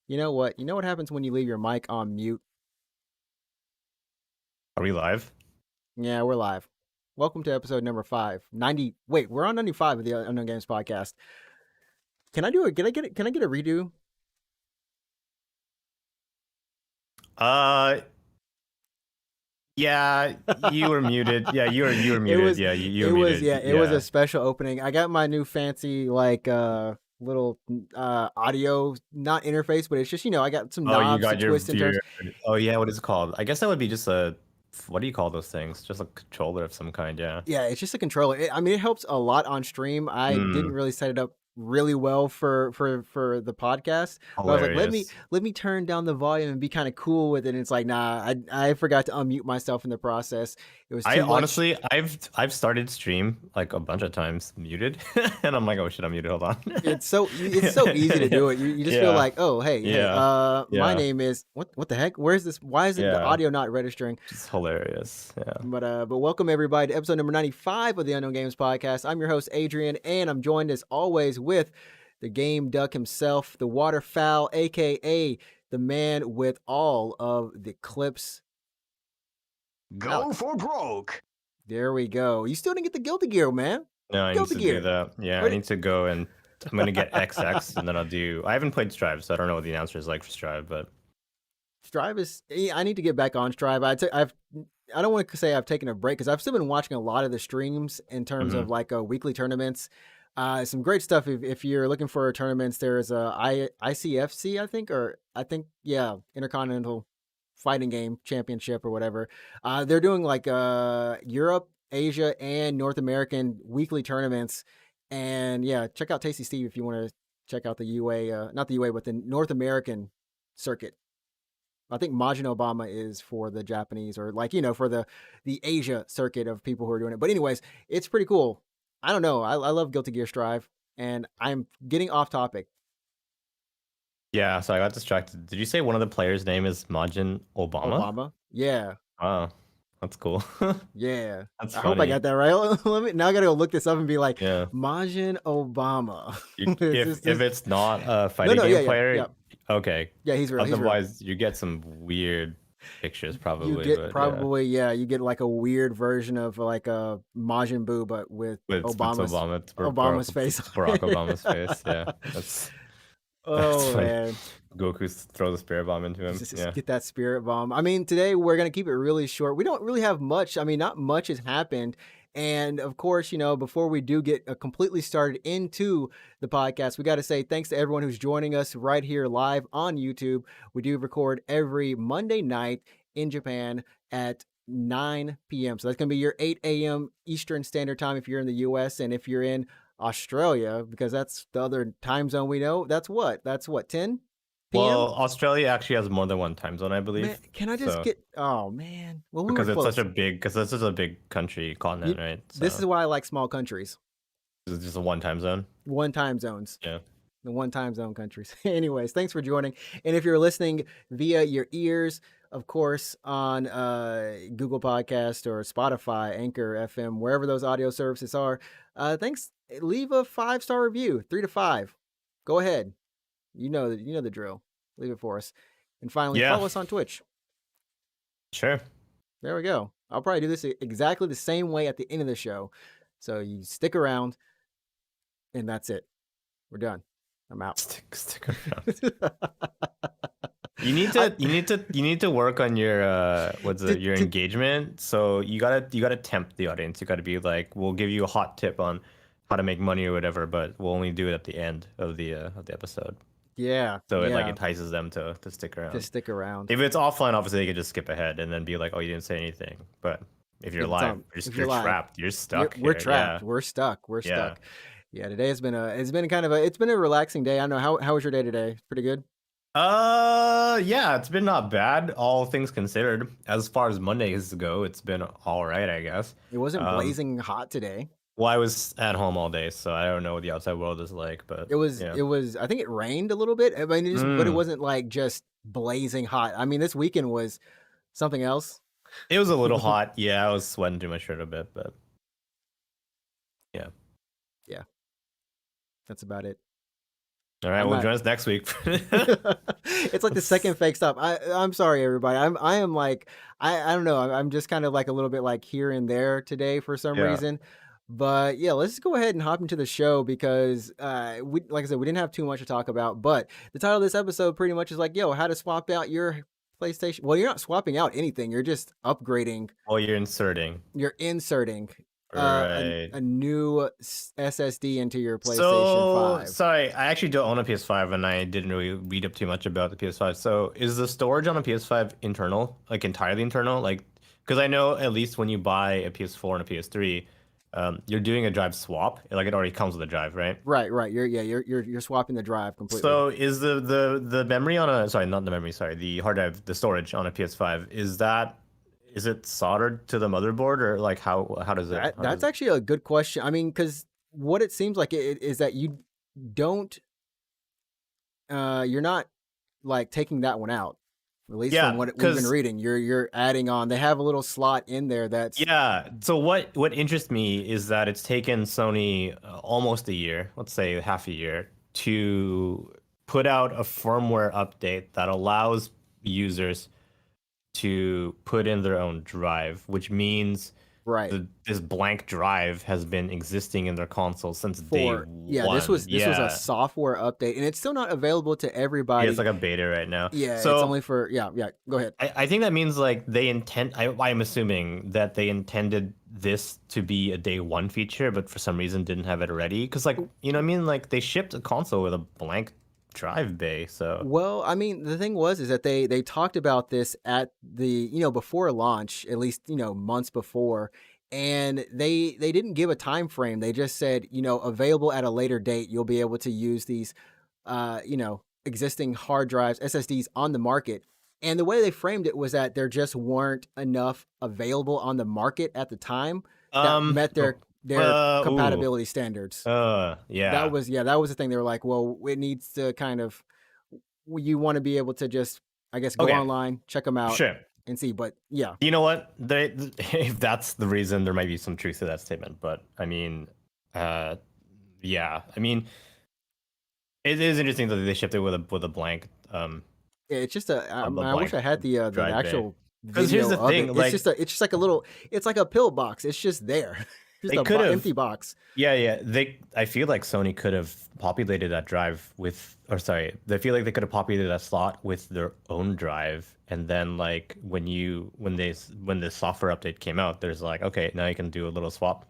You know what? You know what happens when you leave your mic on mute? Are we live? Yeah, we're live. Welcome to episode number 590. Wait, we're on 95 of the Unknown Games podcast. Can I do it? Can I get a redo? Uh, yeah, you were muted. Yeah, you were it muted. was Yeah, you it were was muted. yeah, it was a Yeah. special opening. I got my new fancy little audio not interface, but it's just, I got some Oh, you knobs to got your twist and turns. your. Oh yeah, what is it called? I guess that would be just a. What do you call those things? Just a controller of some kind. Yeah. Yeah, it's just a controller. I mean, it helps a lot on stream. I didn't Hmm. really set it up really well for the podcast, but I was like, Hilarious. let me turn down the volume and be kind of cool with it. And it's like, nah, I forgot to unmute myself in the process. It was I too much. honestly, I've started stream like a bunch of times muted, and I'm like, oh shit, I'm muted. Hold on. It's so easy to do it. You just feel Yeah. like, oh, hey, Yeah. my Yeah. name is what the heck? Where's this? Why isn't the Yeah. audio not registering? Just hilarious. Yeah. But welcome everybody to episode number 95 of the Unknown Games podcast. I'm your host Adrian, and I'm joined as always with the game duck himself, the waterfowl, aka the man with all of the clips. Go Alex, for broke. there we go. You still didn't get the Guilty Gear, man. No, I need Guilty to do Gear. that. Yeah, I Where did- need to go and I'm gonna get XX and then I'll do. I haven't played Strive, so I don't know what the answer is like for Strive, but Strive is. I need to get back on Strive. I don't want to say I've taken a break because I've still been watching a lot of the streams in terms mhm. of like weekly tournaments. Some great stuff. If you're looking for tournaments, there's ICFC, I think, yeah, Intercontinental Fighting Game Championship or whatever. They're doing like Europe, Asia, and North American weekly tournaments. And yeah, check out Tasty Steve if you want to check out the UA, not the UA, but the North American circuit. I think Majin Obama is for the Japanese or like, for the Asia circuit of people who are doing it. But anyways, it's pretty cool. I don't know. I love Guilty Gear Strive, and I'm getting off topic. Yeah, so I got distracted. Did you say one of the players' name is Majin Obama? Obama. Yeah. Oh, that's cool. Yeah. That's I hope I funny. got that right. Now I gotta go look this up and be like, Yeah. Majin Obama. If it's not a No, fighting no, game yeah. player, okay. Yeah, he's real. He's real. Otherwise, you get some weird pictures You probably, get but yeah. probably, yeah, you get like a weird version of like a Majin Buu, but with With Obama, Obama's face on Barack it. Obama's face. Yeah, that's Oh funny. man. Goku throws a spirit bomb into him. Just Yeah. get that spirit bomb. I mean, today we're going to keep it really short. We don't really have much. I mean, not much has happened. And of course, before we do get completely started into the podcast, we got to say thanks to everyone who's joining us right here live on YouTube. We do record every Monday night in Japan at 9 p.m. So that's going to be your 8 a.m. Eastern Standard Time if you're in the US. And if you're in Australia, because that's the other time zone we know, that's what? That's what, 10 p.m.? Well, Australia actually has more than one time zone, I Man, believe. can I just So get? Oh man, well we were because close. it's such a big country continent, right? This is So why I like small countries, it's just a one time zone. one time zones, Yeah. the one time zone countries. Anyways, thanks for joining. And if you're listening via your ears, of course, on Google Podcast or Spotify, Anchor FM, wherever those audio services are, thanks. Leave a 5-star review, 3 to 5. Go ahead. You know the drill. Leave it for us. And finally, Yeah. follow us on Twitch. Sure. There we go. I'll probably do this exactly the same way at the end of the show. So you stick around, and that's it. We're done. I'm out. Stick around. You need to work on your your engagement. So you gotta tempt the audience. You gotta be like, we'll give you a hot tip on how to make money or whatever, but we'll only do it at the end of the episode. Yeah. So it like yeah, entices them to stick around. to stick around. If it's offline, obviously they can just skip ahead and then be like, "Oh, you didn't say anything." But if you're If it's live, on- if you're you're live, trapped. You're stuck. We're here. trapped. Yeah. We're stuck. We're Yeah. stuck. Yeah. Today has been a relaxing day. I don't know how was your day today? Pretty good. Yeah, it's been not bad, all things considered. As far as Mondays go, it's been all right, I guess. It wasn't Um, blazing hot today. Well, I was at home all day, so I don't know what the outside world is like, but It was. yeah. It was. I think it rained a little bit. I mean, but it wasn't like just blazing hot. I mean, this weekend was something else. It was a little hot. Yeah, I was sweating through my shirt a bit, but yeah. Yeah. That's about it. All right, I'm well, not. join us next week. It's like the second fake stop. I'm sorry, everybody. I am like I don't know. I'm just kind of like a little bit like here and there today for some Yeah. reason. But yeah, let's go ahead and hop into the show because we like I said, we didn't have too much to talk about. But the title of this episode pretty much is like, yo, how to swap out your PlayStation. Well, you're not swapping out anything. You're just upgrading. Oh, you're inserting. You're inserting Right. a new SSD into your PlayStation So 5. sorry, I actually don't own a PS5, and I didn't really read up too much about the PS5. So is the storage on a PS5 internal, like entirely internal? Like, because I know at least when you buy a PS4 and a PS3, you're doing a drive swap. Like it already comes with a drive, right? Right. You're swapping the drive completely. So is the memory on a, sorry, not the memory, sorry, the hard drive, the storage on a PS5, is it soldered to the motherboard, or like how does it That's actually a good question. I mean, because what it seems like is that you don't, you're not like taking that one out. At least from Yeah, what we've been because reading, you're adding on. They have a little slot in there that's yeah. So what interests me is that it's taken Sony almost a year, let's say half a year, to put out a firmware update that allows users to put in their own drive, which means right this blank drive has been existing in their console since day for yeah. one. This was a software update, and it's still not available to Yeah, it's everybody. like a beta right now. Yeah, it's So only for yeah. Go ahead. I think that means like they intend. I'm assuming that they intended this to be a day one feature, but for some reason didn't have it ready. Because like you know what I mean, like they shipped a console with a blank drive bay. So Well, I mean, the thing was is that they talked about this at the before launch, at least months before, and they didn't give a time frame. They just said available at a later date. You'll be able to use these existing hard drives, SSDs on the market. And the way they framed it was that there just weren't enough available on the market at the time that met their ooh, compatibility standards. yeah, That was the thing. They were like, well, it needs to kind of you want to be able to just I guess go okay, online, check them out, sure. and see. But yeah, You know what? If that's the reason, there might be some truth to that statement. But I mean, uh, yeah, I mean, it is interesting that they shipped it with a blank it's just a I wish blank I had the drive bay. actual Because here's video the of it. thing, like It's just like a little. It's like a pill box. It's just there, just they a could have, empty box. yeah. I feel like Sony could have populated that drive with, or sorry, they feel like they could have populated that slot with their own drive, and then like when the software update came out, there's like, okay, now you can do a little swap.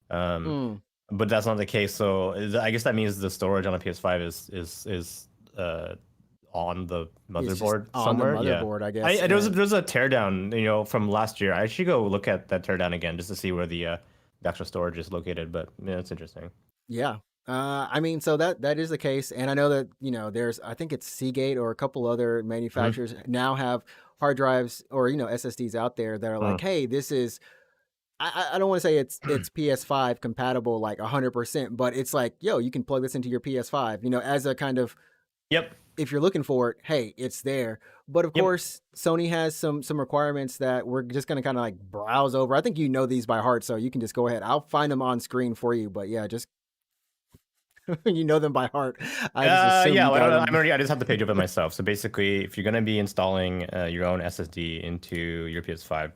Um, Mm, but that's not the case. So I guess that means the storage on a PS5 is on the it's just motherboard on the somewhere. Yeah. motherboard, I guess. There's a teardown, from last year. I should go look at that teardown again just to see where the actual storage is located. But yeah, it's interesting. Yeah. I mean, so that is the case, and I know that there's I think it's Seagate or a couple other Mhm. manufacturers now have hard drives or SSDs out there that are like, Mm. hey, this is I don't want to say it's PS5 compatible like 100%, but it's like, yo, you can plug this into your PS5, as a kind of Yep. if you're looking for it, hey, it's there. But of Yep. course, Sony has some requirements that we're just gonna kind of like browse over. I think these by heart, so you can just go ahead. I'll find them on screen for you. But yeah, just you know them by heart. I just assume Yeah, you well, got them. I just have the page open myself. So basically, if you're gonna be installing your own SSD into your PS5,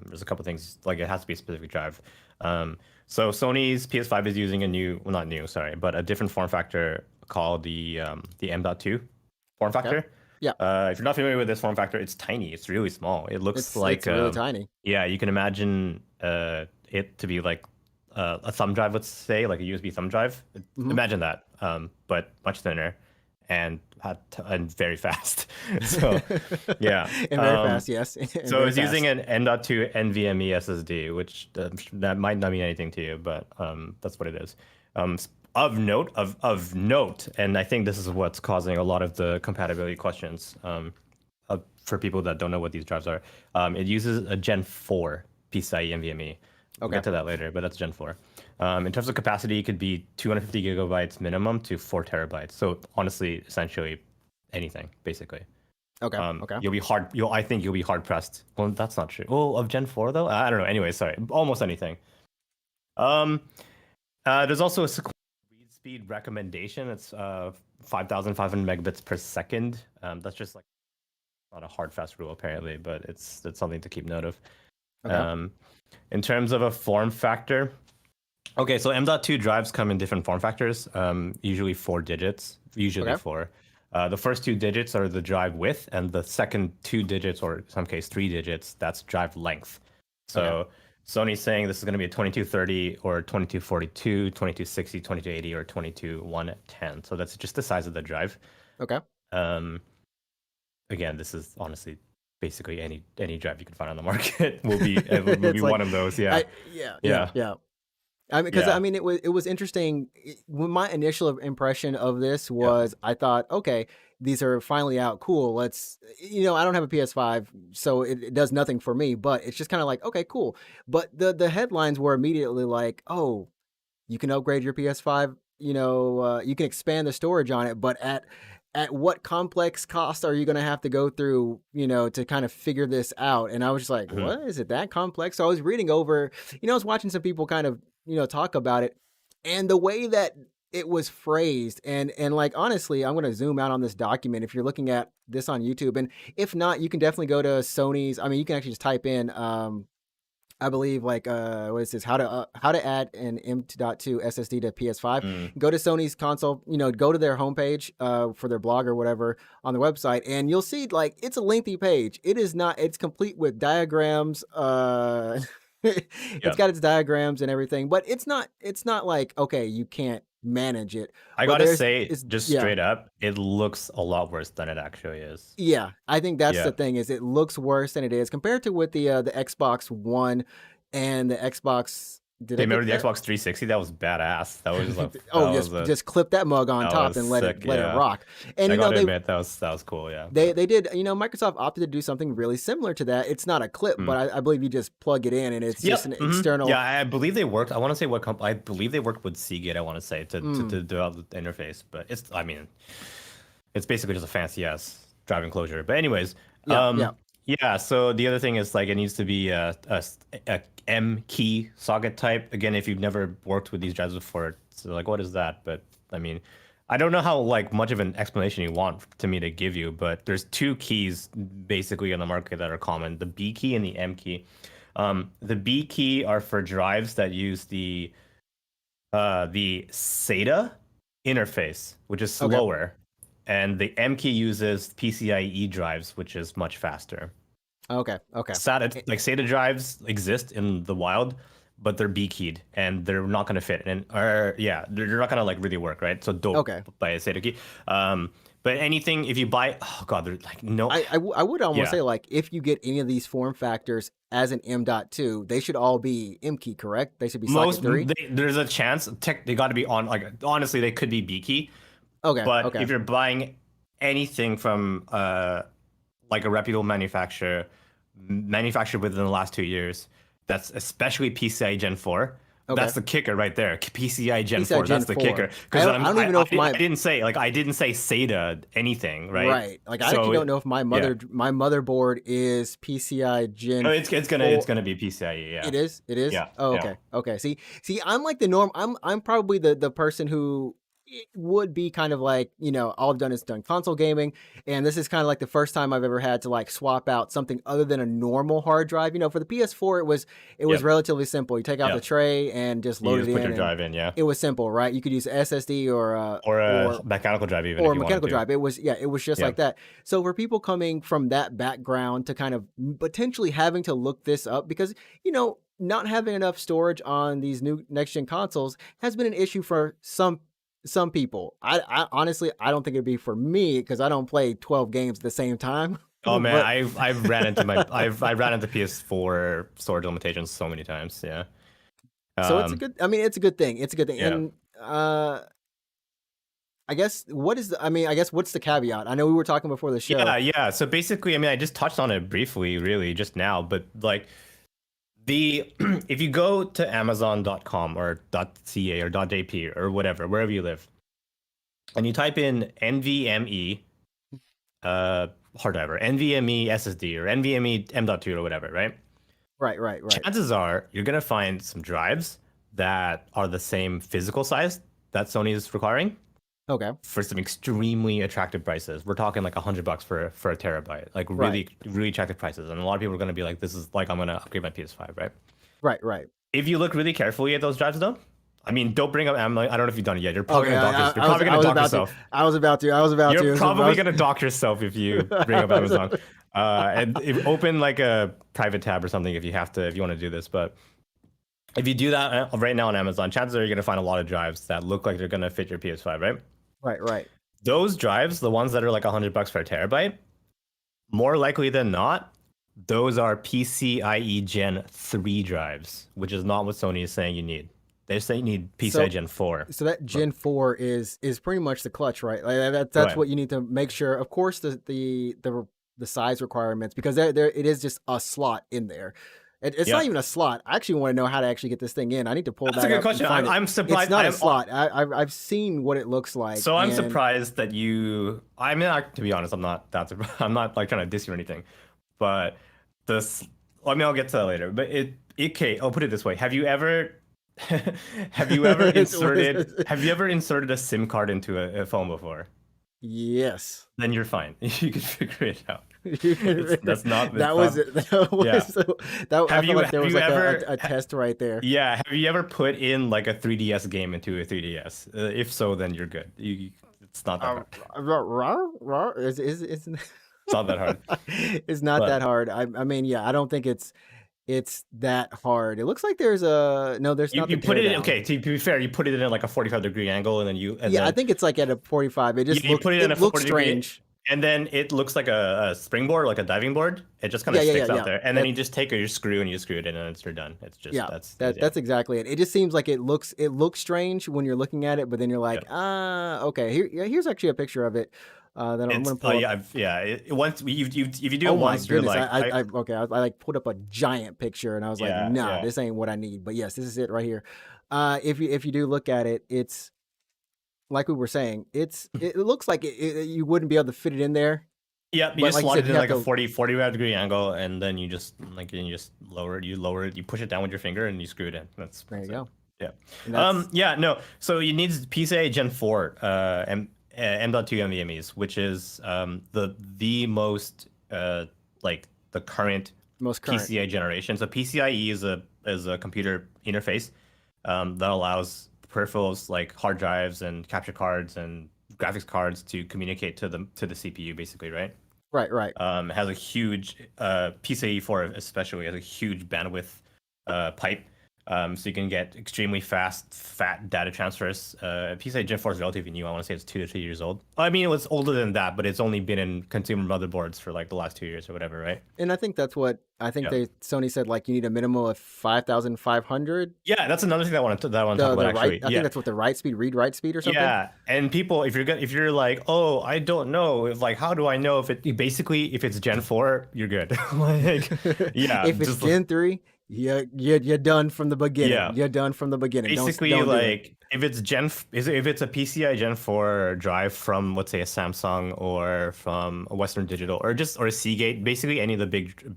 there's a couple things like it has to be a specific drive. So Sony's PS5 is using a new, well, not new, sorry, but a different form factor called the M.2 form Okay. factor. Yeah, If you're not familiar with this form factor, it's tiny. It's really small. It looks it's like really tiny. yeah, you can imagine it to be like a thumb drive, let's say, like a USB thumb drive. Hmm. Imagine that, but much thinner and and very fast. So yeah, And very fast, yes. And so very it's using fast. an M.2 NVMe SSD, which that might not mean anything to you, but that's what it is. Of note, and I think this is what's causing a lot of the compatibility questions for people that don't know what these drives are. It uses a Gen 4 PCIe NVMe. We'll Okay. get to that later, but that's Gen 4. In terms of capacity, it could be 250 gigabytes minimum to 4 terabytes. So honestly, essentially anything, basically. Okay. Okay. I think you'll be hard pressed. Well, that's not true. Oh, of Gen 4 though? I don't know. Anyway, sorry. Almost anything. There's also a sequential read speed recommendation. It's 5,500 megabits per second. That's just like not a hard fast rule apparently, but it's something to keep note of. Okay. In terms of a form factor, okay, so M.2 drives come in different form factors, usually 4 digits, usually Okay. 4. The first 2 digits are the drive width, and the second 2 digits, or in some case 3 digits, that's drive length. So Okay. Sony's saying this is going to be a 2230 or 2242, 2260, 2280, or 22110. So that's just the size of the drive. Okay. Um, Again, this is honestly basically any drive you can find on the market will be It's like one of those. Yeah, yeah, yeah. I mean, because yeah. I mean, it was interesting. When my initial impression of this Yep. was, I thought, okay, these are finally out. Cool. Let's, I don't have a PS5, so it does nothing for me. But it's just kind of like, okay, cool. But the headlines were immediately like, oh, you can upgrade your PS5. You can expand the storage on it, but at what complex cost are you going to have to go through, to kind of figure this out? And I was just like, Mhm. what is it that complex? So I was reading over, I was watching some people kind of, talk about it, and the way that it was phrased, and like honestly, I'm going to zoom out on this document if you're looking at this on YouTube, and if not, you can definitely go to Sony's. I mean, you can actually just type in I believe like what is this? How to add an M.2 SSD to PS5. Mm. Go to Sony's console, go to their homepage for their blog or whatever on the website, and you'll see like it's a lengthy page. It is not. It's complete with diagrams. It's Yep. got its diagrams and everything, but it's not. It's not like okay, you can't manage it. I But gotta there's say, it's just yeah. straight up, it looks a lot worse than it actually is. Yeah, I think that's the Yeah. thing is it looks worse than it is compared to with the Xbox One and the Xbox. Did Hey, I remember get the that? Xbox 360? That was badass. That was like Oh, just clip that mug on that top was and sick. let it Yeah, rock. And I gotta admit that was cool. Yeah, but they did, Microsoft opted to do something really similar to that. It's not a clip, mm. but I believe you just plug it in and it's just Yep. an Mhm. external. Yeah, I believe they worked. I want to say what company. I believe they worked with Seagate. I want to say to develop the interface, but I mean, it's basically just a fancy ass drive enclosure. But anyways, Yeah, yeah. yeah. So the other thing is like it needs to be a M key socket type. Again, if you've never worked with these drives before, so like what is that? But I mean, I don't know how like much of an explanation you want to me to give you, but there's 2 keys basically on the market that are common: the B key and the M key. The B key are for drives that use the SATA interface, which is Okay, slower, and the M key uses PCIe drives, which is much faster. okay. SATA drives exist in the wild, but they're B keyed and they're not gonna fit. And or yeah, they're not gonna like really work, right? So don't Okay. buy a SATA key. But anything if you buy, oh god, they're like no, I would almost yeah. say like if you get any of these form factors as an M.2, they should all be M key, correct? They should be socket 3. There's a chance they got to be on like honestly they could be B key, Okay, but okay, if you're buying anything from like a reputable manufacturer manufactured within the last 2 years, that's especially PCI Gen 4. okay. That's the kicker right there. PCI Gen PCI 4. Gen That's the 4. kicker. Because I don't even know if I my didn't say SATA anything, right? right. Like I actually So don't know if my yeah, motherboard is PCI Gen no, 4. it's gonna be PCIe. Yeah, It is. It is. yeah, Oh, yeah. okay. Okay. See, I'm like the norm. I'm probably the person who would be kind of like, all I've done is done console gaming, and this is kind of like the first time I've ever had to like swap out something other than a normal hard drive. For the PS4, it was Yep, relatively simple. You take out the yep. tray and just You load it just put in, your and drive in, yeah, it was simple, right? You could use SSD or a mechanical drive even if or a you wanted mechanical to. drive. It was just Yeah. like that. So for people coming from that background to kind of potentially having to look this up because, not having enough storage on these new next gen consoles has been an issue for some people. I honestly I don't think it'd be for me because I don't play 12 games at the same time. Oh man, But I've ran into I ran into PS4 storage limitations so many times. Yeah. so Um. it's a good thing. It's a good thing. Yeah. And I guess what's the caveat? I know we were talking before the show. Yeah. Yeah. So basically, I mean, I just touched on it briefly, really, just now. But like the if you go to Amazon.com or .ca or .jp or whatever, wherever you live, and you type in NVMe hard drive or NVMe SSD or NVMe M.2 or whatever, right? Right. Chances are you're gonna find some drives that are the same physical size that Sony is requiring Okay. for some extremely attractive prices. We're talking like $100 for a terabyte, like Right. really attractive prices. And a lot of people are going to be like, this is like, I'm going to upgrade my PS5, right? Right. If you look really carefully at those drives, though, I mean, don't bring up Ammo. I don't know if you've done it yet. You're probably Okay. gonna dock yourself. You're probably I gonna was dock about yourself. to. I was about to. You're So probably gonna dock yourself if you bring up Amazon. And open like a private tab or something if you have to, if you want to do this. But if you do that right now on Amazon, chances are you're gonna find a lot of drives that look like they're gonna fit your PS5, right? Right. Those drives, the ones that are like $100 for a terabyte, more likely than not, those are PCIe Gen 3 drives, which is not what Sony is saying you need. They're saying you need PCIe Gen 4. So that Gen 4 is pretty much the clutch, right? Like that's Right. what you need to make sure. Of course, the size requirements, because there it is just a slot in there. It's not even a slot. I actually want to know how to actually get this thing in. I need to pull That's that a good up question. and find I'm surprised. It's not a slot. I've seen what it looks like. So I'm surprised that you. I mean, to be honest, I'm not that surprised. I'm not like trying to diss you or anything, but this. I mean, I'll get to that later. But okay, I'll put it this way: Have you ever inserted a SIM card into a phone before? Yes. Then you're fine. You can figure it out. That's not. That was it. Yeah. I feel like there was like ever, a test right there. Yeah. Have you ever put in like a 3DS game into a 3DS? If so, then you're good. It's not that hard. It's not that hard. It's not that hard. I mean, yeah, I don't think it's that hard. It looks like there's there's not. You put it in, okay, to be fair, you put it in like a 45-degree angle, and then I think it's like at a 45. It just you put it in a 40 strange. And then it looks like a springboard, like a diving board. It just kind of sticks out there, and then you just take your screw and you screw it in, and you're done. It's just that's exactly it. It just seems like it looks strange when you're looking at it, but then you're like, okay. Here's actually a picture of it. That I'm gonna pull up. Once if you do it once, you're like, I like put up a giant picture, and I was like, nah, this ain't what I need. But yes, this is it right here. If you do look at it, it's like we were saying, it looks like you wouldn't be able to fit it in there. Yeah, you just slot it in like a 45-degree angle, and then you just lower it. You push it down with your finger, and you screw it in. There you go. Yeah. No. So you need PCIe Gen 4 M.2 NVMe's, which is the most like the most current PCIe generation. So PCIe is a computer interface that allows peripherals like hard drives and capture cards and graphics cards to communicate to the CPU, basically, right? Right. It has a huge PCIe 4 especially has a huge bandwidth pipe. So you can get extremely fat data transfers. PCIe Gen 4 is relatively new. I want to say it's 2 to 3 years old. I mean, it was older than that, but it's only been in consumer motherboards for like the last 2 years or whatever, right? And I think that's what Sony said. Like you need a minimum of 5,500. Yeah, that's another thing that I want to talk about. Actually, I think that's what the read-write speed or something. Yeah, and people, if you're like, oh, I don't know, how do I know if it's Gen 4, you're good. Yeah, if it's Gen 3. You're done from the beginning. Yeah. You're done from the beginning. Basically, don't if it's a PCI Gen 4 drive from, let's say, a Samsung or from a Western Digital or a Seagate, basically any of the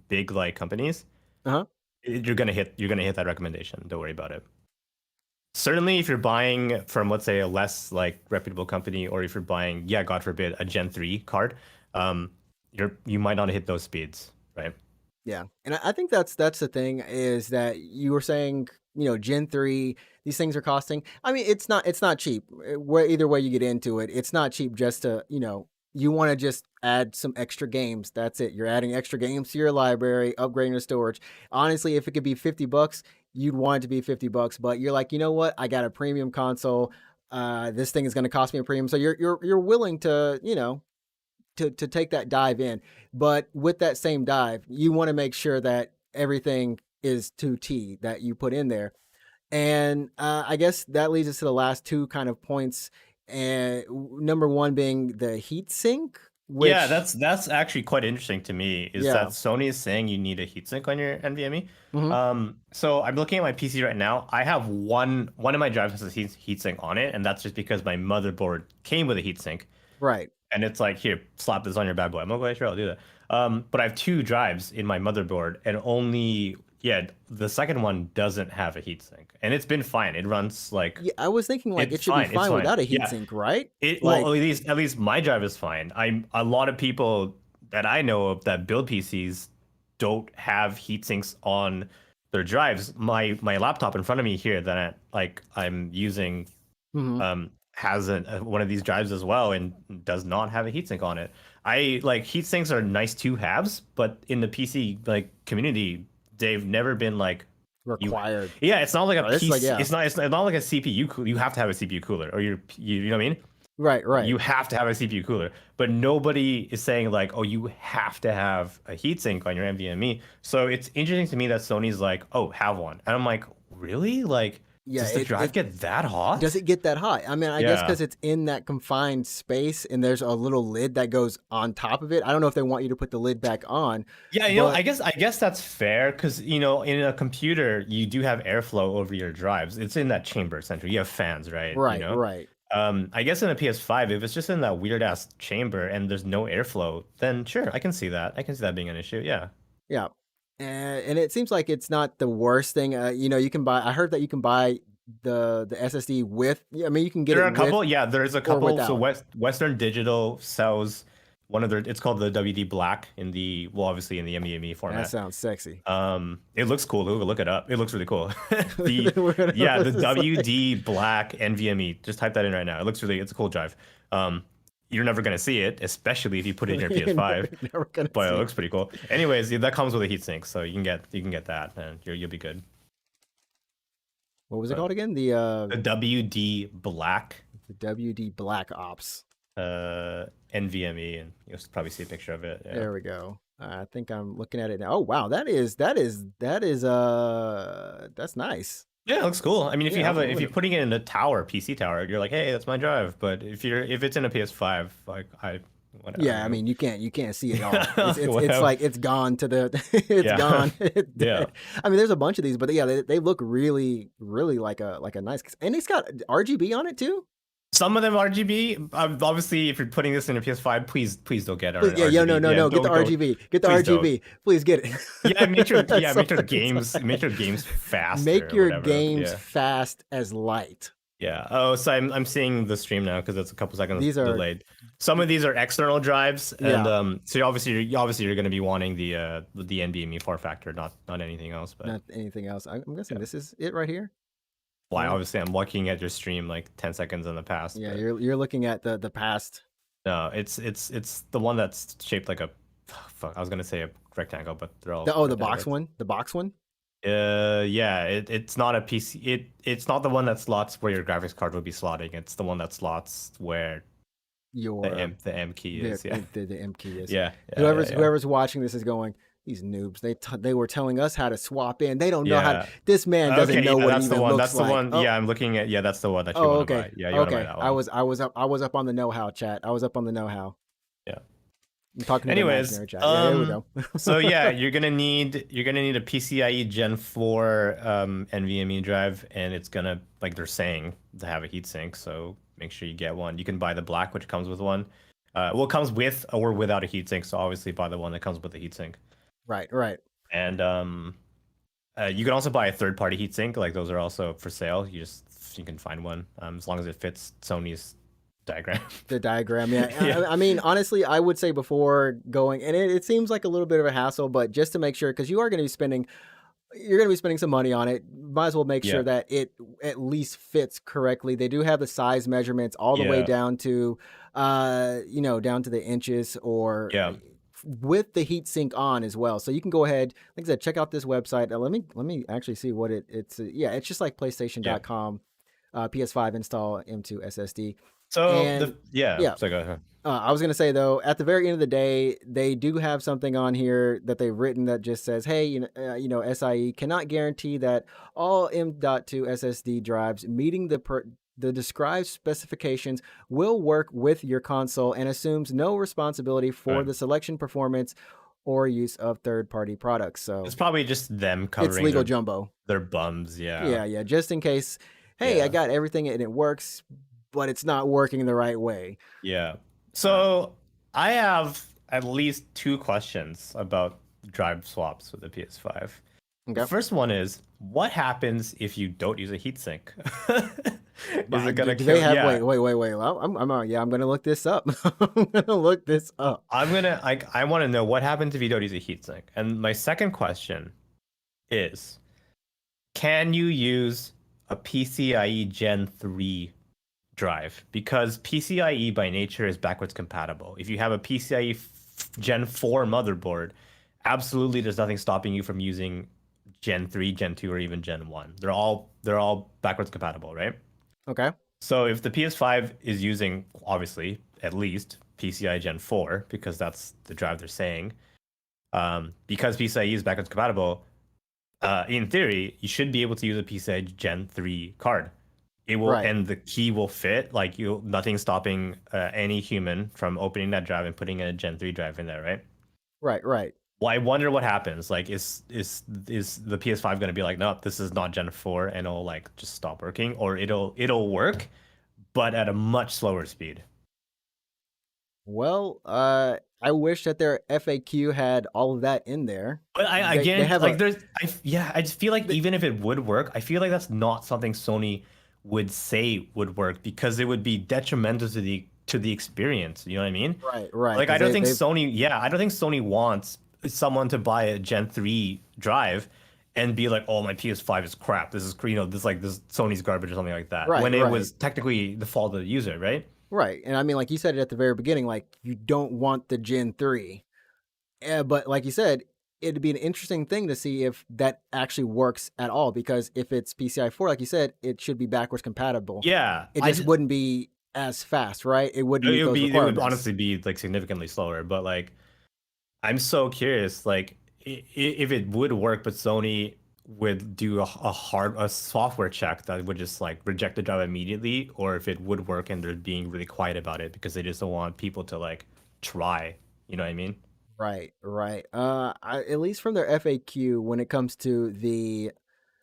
big like companies, you're gonna hit that recommendation. Don't worry about it. Certainly, if you're buying from, let's say, a less like reputable company, or if you're buying, God forbid, a Gen 3 card, you might not hit those speeds, right? Yeah, and I think that's the thing, is that you were saying, Gen 3, these things are costing. I mean, it's not cheap. Either way you get into it, it's not cheap just to, you want to just add some extra games. That's it. You're adding extra games to your library, upgrading your storage. Honestly, if it could be $50, you'd want it to be $50, but you're like, you know what? I got a premium console. This thing is going to cost me a premium. So you're willing to, to take that dive in. But with that same dive, you want to make sure that everything is 2T that you put in there. And I guess that leads us to the last two kind of points. And number one being the heat sink. That's actually quite interesting to me, that Sony is saying you need a heatsink on your NVMe. Mm-hmm. So I'm looking at my PC right now. I have one of my drives has a heatsink on it, and that's just because my motherboard came with a heatsink. Right. And it's like, here, slap this on your bad boy. I'm like, okay, sure, I'll do that. But I have two drives in my motherboard, and only yeah, the second one doesn't have a heatsink, and it's been fine. It runs like Yeah, I was thinking like it's it should be fine. It's fine fine. without a Yeah, heatsink, right? well, Like, at least my drive is fine. I'm a lot of people that I know of that build PCs don't have heat sinks on their drives. My laptop in front of me here that I'm using mhm, has one of these drives as well and does not have a heatsink on it. I like heat sinks are nice to haves, but in the PC like community, they've never been like you. required. Yeah, it's not like a Right? It's like, PC. yeah, It's not like a CPU. You have to have a CPU cooler, or you know what I mean. right, right. You have to have a CPU cooler, but nobody is saying like, oh, you have to have a heatsink on your NVMe. So it's interesting to me that Sony's like, oh, have one, and I'm like, really? Like, Yeah, does the drive it get that hot? does it get that hot? I mean, I guess Yeah. because it's in that confined space and there's a little lid that goes on top of it. I don't know if they want you to put the lid back on, Yeah, but I guess that's fair because in a computer you do have airflow over your drives. It's in that chamber essentially. You have fans, right? right, right. I guess in a PS5, if it's just in that weird ass chamber and there's no airflow, then sure, I can see that. I can see that being an issue. Yeah. Yeah. And it seems like it's not the worst thing. You can buy. I heard that you can buy the SSD with. I mean, you can get There are it a with couple. Yeah, there's a or couple. So without. Western Digital sells one of their. It's called the WD Black in the obviously in the NVMe That format. sounds sexy. It looks cool. Look it up. It looks really cool. the We're gonna Yeah, the this is like- WD Black NVMe. Just type that in right now. It's a cool drive. You're never gonna see it, especially if you put it in your You're PS5. never gonna But it see. looks pretty cool. Anyways, that comes with a heatsink, so you can get that, and you'll be good. What was it But called again? the WD Black The WD Black Ops. NVMe, and you'll probably see a picture of it. Yeah. There we go. I think I'm looking at it now. Oh wow, that's nice. Yeah, it looks cool. I mean, if Yeah, if you're putting it in a tower, PC tower, you're like, hey, that's my drive. But if it's in a PS5, like whatever. Yeah, I mean you can't see it all. It's Whatever. like it's gone to the it's Yeah. gone. Yeah. I mean there's a bunch of these, but yeah, they look really like a nice, and it's got RGB on it too. Some of them RGB. Obviously, if you're putting this in a PS5, please don't get Please, RGB. yeah, no, Yeah, get the don't- RGB, get the please don't. RGB, please get it. Yeah, make your That's all I can say. make your games fast. Make your games fast as light. Yeah. Oh, so I'm seeing the stream now because it's a couple seconds These are- delayed. Some of these are external drives, and Yeah. so obviously you're going to be wanting the NVMe form factor, not anything else. But Not anything else. I'm guessing this is it right here. why? Obviously, I'm looking at your stream like 10 seconds in the past. Yeah, but you're looking at the past. no, it's the one that's shaped like a. Fuck, I was gonna say a rectangle, but they're all. The box rectangles. one. The box one. Yeah, it's not a PC. It's not the one that slots where your graphics card would be slotting. It's the one that slots where Your the M key is. Yeah, the M key is. yeah. Whoever's watching this is going, these noobs. They were telling us how to swap in. They don't know how. This man doesn't know what it that's even the one. looks That's like. the one. Oh, Yeah, I'm looking at. Yeah, that's the one that you oh, want okay. to buy. Yeah, you want to buy Okay. that one. I was up on the know-how chat. I was up on the know-how. Yeah. I'm talking to Anyways, the imaginary chat. Yeah, there we go. So yeah, you're gonna need a PCIe Gen 4 NVMe drive, and it's gonna, like they're saying, to have a heatsink. So make sure you get one. You can buy the black, which comes with one. Well, it comes with or without a heatsink. So obviously buy the one that comes with a heatsink. Right. And you can also buy a third-party heatsink. Like those are also for sale. You can find one as long as it fits Sony's diagram. The diagram, yeah. Yeah. I mean, honestly, I would say before going, and it seems like a little bit of a hassle, but just to make sure, because you're going to be spending some money on it, might as well make sure that it at least fits correctly. They do have the size measurements all the way down to, down to the inches, or with the heat sink on as well. So you can go ahead, like I said, check out this website. Let me actually see what it's. It's just like PlayStation.com, PS5 install M.2 SSD. So And- So go ahead. I was going to say, though, at the very end of the day, they do have something on here that they've written that just says, hey, SIE cannot guarantee that all M.2 SSD drives meeting the described specifications will work with your console, and assumes no responsibility for the selection, performance, or use of third-party products. So It's probably just them covering it's legal jumbo. their bums. Yeah. Yeah, just in case, hey, I got everything and it works, but it's not working the right way. Yeah. So I have at least 2 questions about drive swaps with the PS5. The Okay. first one is, what happens if you don't use a heatsink? Is it Do gonna they kill? have? Yeah, Wait. Well, yeah. I'm gonna look this up. I'm gonna look this up. I want to know what happens if you don't use a heatsink. And my second question is, can you use a PCIe Gen 3 drive? Because PCIe by nature is backwards compatible. If you have a PCIe Gen 4 motherboard, absolutely there's nothing stopping you from using Gen 3, Gen 2, or even Gen 1. They're all backwards compatible, right? Okay. So if the PS5 is using, obviously, at least PCI Gen 4, because that's the drive they're saying, because PCIe is backwards compatible, in theory, you should be able to use a PCI Gen 3 card. It will, Right. and the key will fit. Like you, nothing stopping any human from opening that drive and putting a Gen 3 drive in there, right? Right. Right. Well, I wonder what happens. Like, is the PS5 gonna be like, no, this is not Gen 4, and it'll like just stop working, or it'll work, but at a much slower speed. Well, I wish that their FAQ had all of that in there. But I They again, have like, a. yeah, I just feel like They, even if it would work, I feel like that's not something Sony would say would work because it would be detrimental to the experience. You know what I mean? right. Right. Like, Because they've. I don't think Sony wants someone to buy a Gen 3 drive and be like, "Oh, my PS5 is crap. This is, this Sony's garbage," or something like that. Right. When it Right. was technically the fault of the user, right? Right. And I mean, like you said it at the very beginning, like you don't want the Gen 3. But like you said, it'd be an interesting thing to see if that actually works at all. Because if it's PCI 4, like you said, it should be backwards compatible. Yeah, It just wouldn't be as fast, right? It wouldn't meet those it would requirements. honestly be like significantly slower, but like I'm so curious, like if it would work, but Sony would do a software check that would just like reject the drive immediately, or if it would work and they're being really quiet about it because they just don't want people to like try. You know what I mean? Right, right. At least from their FAQ, when it comes to the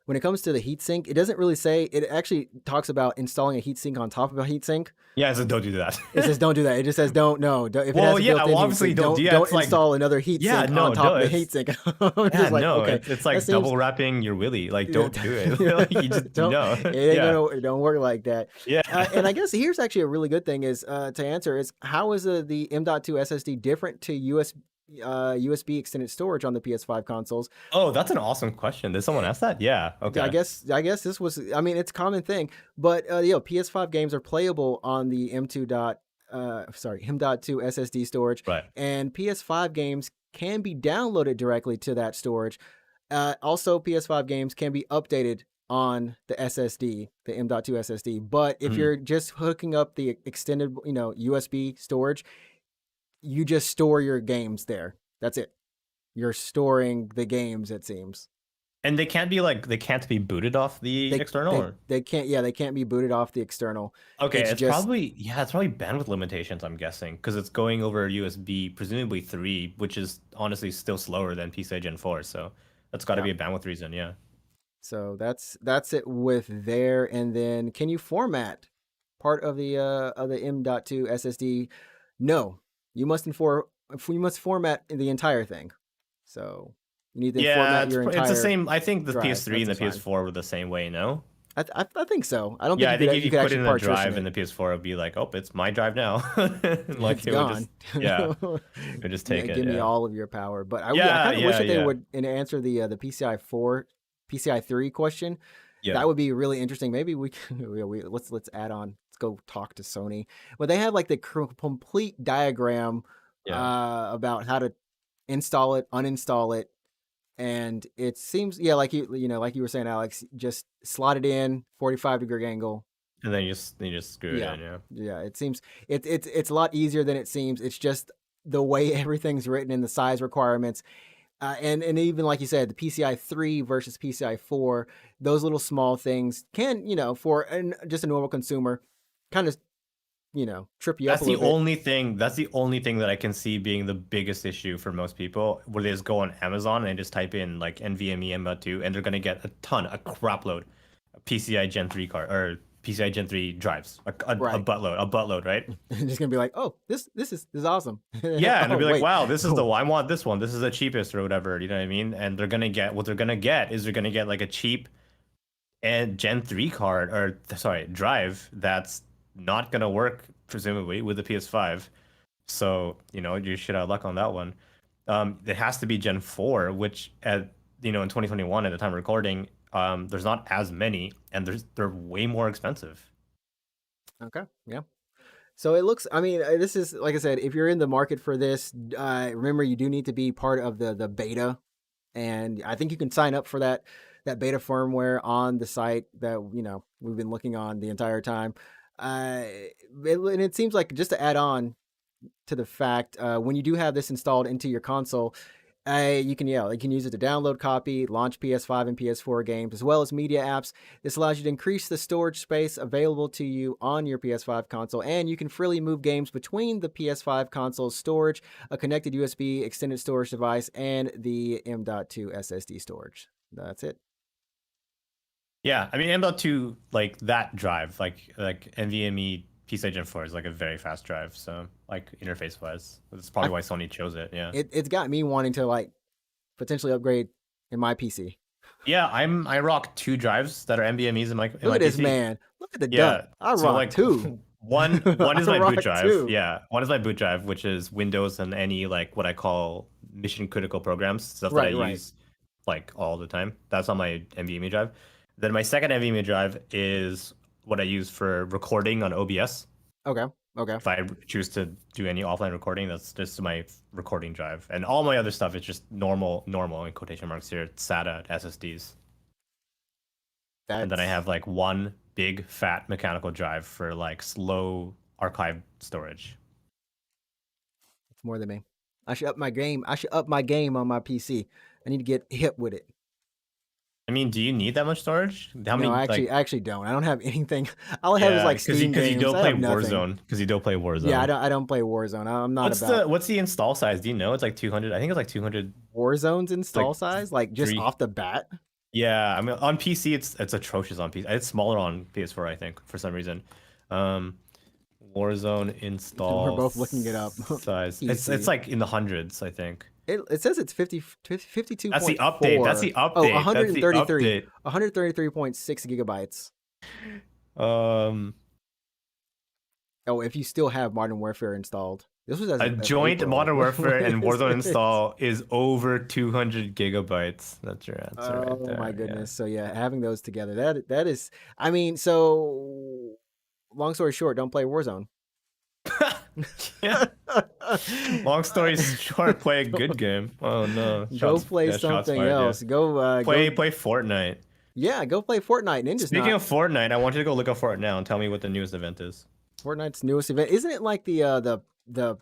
heatsink, it doesn't really say. It actually talks about installing a heatsink on top of a heatsink. Yeah, so don't do that. It says don't do that. It just says don't. No, don't, if it Well, has a yeah, built-in well, obviously heatsink, don't. Yeah, don't it's like, install another yeah, heatsink on no, top no, of the it's heatsink. I'm yeah, just like, no, okay, it's that like seems double wrapping your willy. Like, yeah, don't do it. Like, you just don't. no. It ain't Yeah, gonna. It don't work like that. yeah. And I guess here's actually a really good thing is to answer is how is the M.2 SSD different to USB extended storage on the PS5 consoles? Oh, that's an awesome question. Did someone ask that? Yeah. I Okay. guess this was. I mean, it's a common thing, but PS5 games are playable on the M.2 SSD storage, Right. and PS5 games can be downloaded directly to that storage. Also, PS5 games can be updated on the SSD, the M.2 SSD. But if Mhm. you're just hooking up the extended, USB storage, you just store your games there. That's it. You're storing the games, it seems. And they can't be booted off the They external, or they can't, yeah, they can't be booted off the external. okay, It's just it's probably bandwidth limitations, I'm guessing, because it's going over USB, presumably 3, which is honestly still slower than PCI Gen 4, so that's got to yeah. be a bandwidth reason, yeah. So that's it with there. And then can you format part of the M.2 SSD? No. You must format the entire thing. So you need to Yeah, format your it's the entire same. I think the drive. PS3 That's and the just fine. PS4 were the same way, no? I think so. I don't think Yeah, I think if you you could put it actually in a partition drive in it. the PS4, it'd be like, oh, it's my drive now. Like It's it would gone. just, yeah, it would just take it, Give me yeah. all of your power. But I Yeah, kind of wish yeah, that they yeah. would and answer the PCI 4, PCI 3 question. Yeah. That would be really interesting. Maybe we can let's add on. Let's go talk to Sony. But they have like the complete diagram Yeah. about how to install it, uninstall it, and it seems like like you were saying, Alex, just slot it in 45-degree angle. And then you just screw it Yeah, in, yeah. yeah. It seems it's a lot easier than it seems. It's just the way everything's written and the size requirements. And even like you said, the PCI 3 versus PCI 4, those little small things can, for just a normal consumer, kind of, trip you up That's a the little bit. only thing. That's the only thing that I can see being the biggest issue for most people, where they just go on Amazon and just type in like NVMe M.2, and they're gonna get a crapload, of PCI Gen 3 card or PCI Gen 3 drives, a Right. buttload, right? And just gonna be like, oh, this is awesome. Yeah, and they'll Oh be like, wait, wow, this is oh, I want this one. This is the cheapest or whatever. You know what I mean? And they're gonna get what they're gonna get is they're gonna get like a cheap and Gen 3 card or sorry drive that's not gonna work presumably with the PS5. So you should have luck on that one. It has to be Gen 4, which at in 2021 at the time of recording, there's not as many, and they're way more expensive. okay, yeah. So it looks. I mean, this is like I said. If you're in the market for this, remember you do need to be part of the beta, and I think you can sign up for that beta firmware on the site that we've been looking on the entire time. And it seems like just to add on to the fact, when you do have this installed into your console, you can use it to download, copy, launch PS5 and PS4 games, as well as media apps. This allows you to increase the storage space available to you on your PS5 console, and you can freely move games between the PS5 console's storage, a connected USB extended storage device, and the M.2 SSD storage. That's it. Yeah, I mean M.2 like that drive, like NVMe PCI Gen 4 is like a very fast drive. So like interface wise, that's probably why Sony chose it. Yeah. It's got me wanting to like potentially upgrade in my PC. Yeah, I rock two drives that are NVMe's in Look my at this PC. man. Look at the Yeah. duck. I So rock like two. one is I my boot rock drive. two. Yeah. One is my boot drive, which is Windows and any like what I call mission critical programs, stuff that I Right. use like all the time. That's on my NVMe drive. Then my second NVMe drive is what I use for recording on OBS. Okay. Okay. If I choose to do any offline recording, that's just my recording drive. And all my other stuff is just normal in quotation marks here, SATA SSDs. And then I have like one big fat mechanical drive for like slow archive storage. It's more than me. I should up my game. I should up my game on my PC. I need to get hip with it. I mean, do you need that much storage? How No, many I actually don't. I don't have anything. All I have is yeah, like Steam because you games. don't I play have nothing. Warzone. Because you don't play Warzone. Yeah, I don't play Warzone. I'm not about what's the install size? Do you know? It's like 200. I think it's like 200. Warzone's install like size, like just three- off the bat. Yeah, I mean on PC it's atrocious on PC. It's smaller on PS4, I think, for some reason. Warzone install. We're both looking it up. Size. PC. It's like in the hundreds, I think. It says it's 52. That's the update. That's the update. Oh, 133. That's 133.6 gigabytes. the update. Oh, if you still have Modern Warfare installed. This was as A of joint April. Modern Warfare and Warzone install is over 200 gigabytes. That's your answer right there. Oh my goodness. So yeah, having those together, that is, I mean, so long story short, don't play Warzone. Yeah. Long story short, play a good game. Oh no. Go play something else. Yeah. Go Play Fortnite. Yeah, go play Fortnite. Ninja's Speaking not. of Fortnite, I want you to go look up Fortnite now and tell me what the newest event is. Fortnite's newest event. Isn't it like the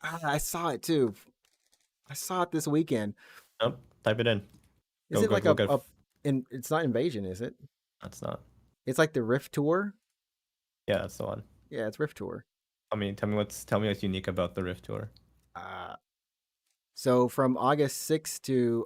I saw it too. I saw it this weekend. Nope. Type it in. Is it like it's not Invasion, is it? That's not. It's like the Rift Tour. Yeah, that's the one. Yeah, it's Rift Tour. Tell me what's unique about the Rift Tour. So from August 6th to